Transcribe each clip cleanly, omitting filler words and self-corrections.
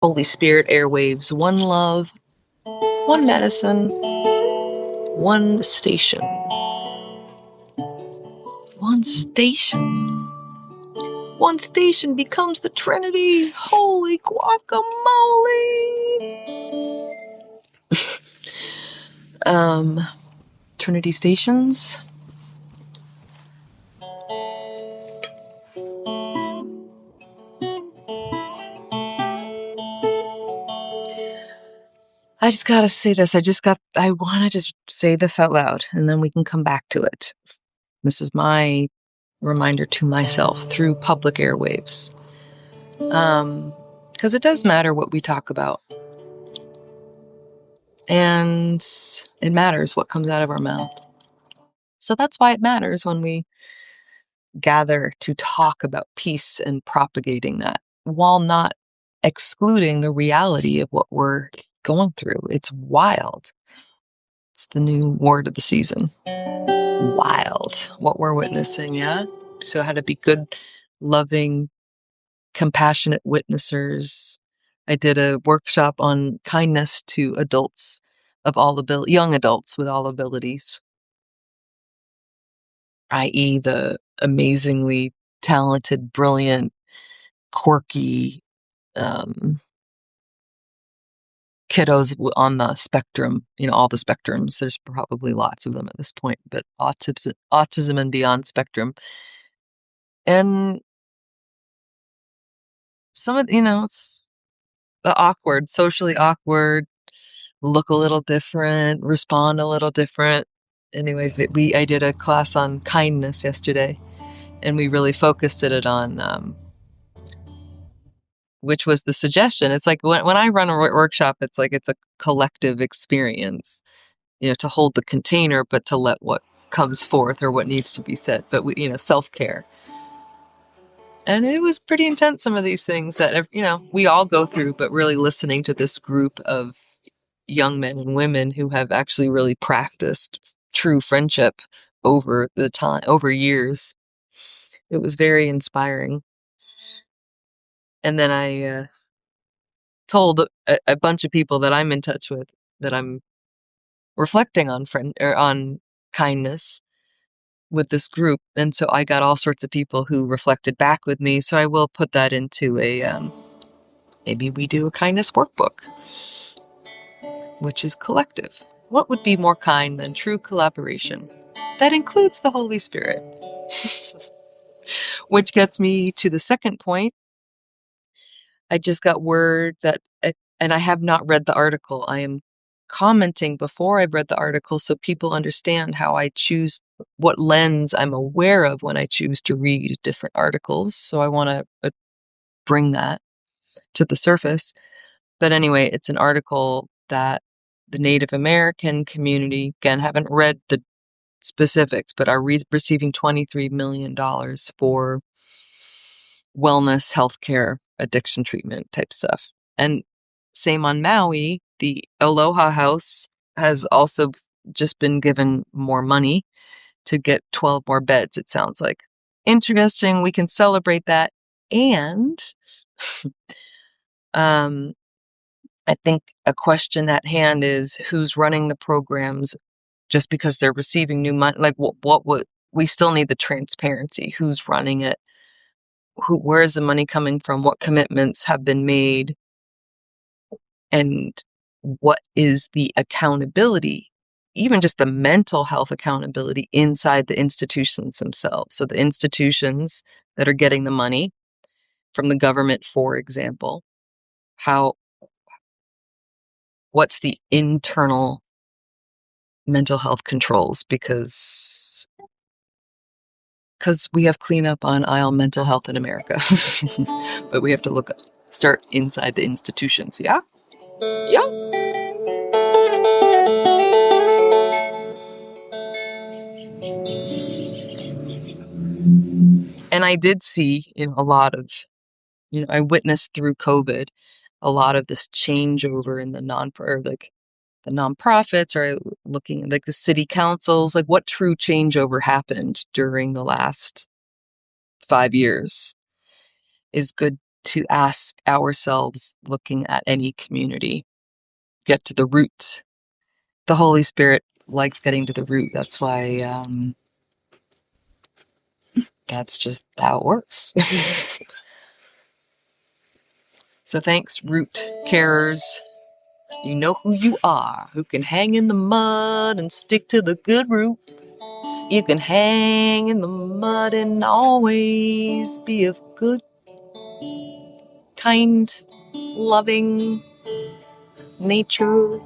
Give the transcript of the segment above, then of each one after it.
Holy Spirit airwaves, one love, one medicine, one station. One station. One station becomes the Trinity. Holy guacamole. Trinity stations. I just gotta say this. I want to just say this out loud, and then we can come back to it. This is my reminder to myself through public airwaves. Because it does matter what we talk about. And it matters what comes out of our mouth. So that's why it matters when we gather to talk about peace and propagating that, while not excluding the reality of what we're going through. It's wild. It's the new word of the season. Wild. What we're witnessing, yeah? So how to be good, loving, compassionate witnessers. I did a workshop on kindness to adults of all young adults with all abilities, i.e. the amazingly talented, brilliant, quirky kiddos on the spectrum, all the spectrums. There's probably lots of them at this point, but autism and beyond spectrum. And some of, it's the awkward, socially awkward, look a little different, respond a little different. Anyway, I did a class on kindness yesterday, and we really focused it on, which was the suggestion. It's like when I run a workshop, it's like it's a collective experience, to hold the container, but to let what comes forth or what needs to be said. But self-care. And it was pretty intense, some of these things that, we all go through, but really listening to this group of young men and women who have actually really practiced true friendship over years. It was very inspiring. And then I told a bunch of people that I'm in touch with that I'm reflecting on on kindness with this group. And so I got all sorts of people who reflected back with me. So I will put that into maybe we do a kindness workbook, which is collective. What would be more kind than true collaboration? That includes the Holy Spirit. Which gets me to the second point. I just got word that, and I have not read the article. I am commenting before I've read the article so people understand how I choose, what lens I'm aware of when I choose to read different articles. So I want to bring that to the surface. But anyway, it's an article that the Native American community, again, haven't read the specifics, but are receiving $23 million for wellness, healthcare, addiction treatment type stuff. And same on Maui, the Aloha House has also just been given more money to get 12 more beds, it sounds like. Interesting. We can celebrate that. And I think a question at hand is who's running the programs, just because they're receiving new money. Like what would, we still need the transparency. Who's running it? Where is the money coming from? What commitments have been made? And what is the accountability, even just the mental health accountability inside the institutions themselves? So the institutions that are getting the money from the government, for example, what's the internal mental health controls? Because we have cleanup on aisle mental health in America, but we have to start inside the institutions. Yeah. Yeah. And I did see, a lot of, I witnessed through COVID a lot of this changeover in the the nonprofits, or looking like the city councils, like what true changeover happened during the last 5 years is good to ask ourselves, looking at any community. Get to the root. The Holy Spirit likes getting to the root. That's why that's just how it works. So thanks, root carers. You know who you are, who can hang in the mud and stick to the good root. You can hang in the mud and always be of good, kind, loving nature.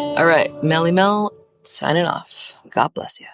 All right, Melly Mel signing off. God bless you.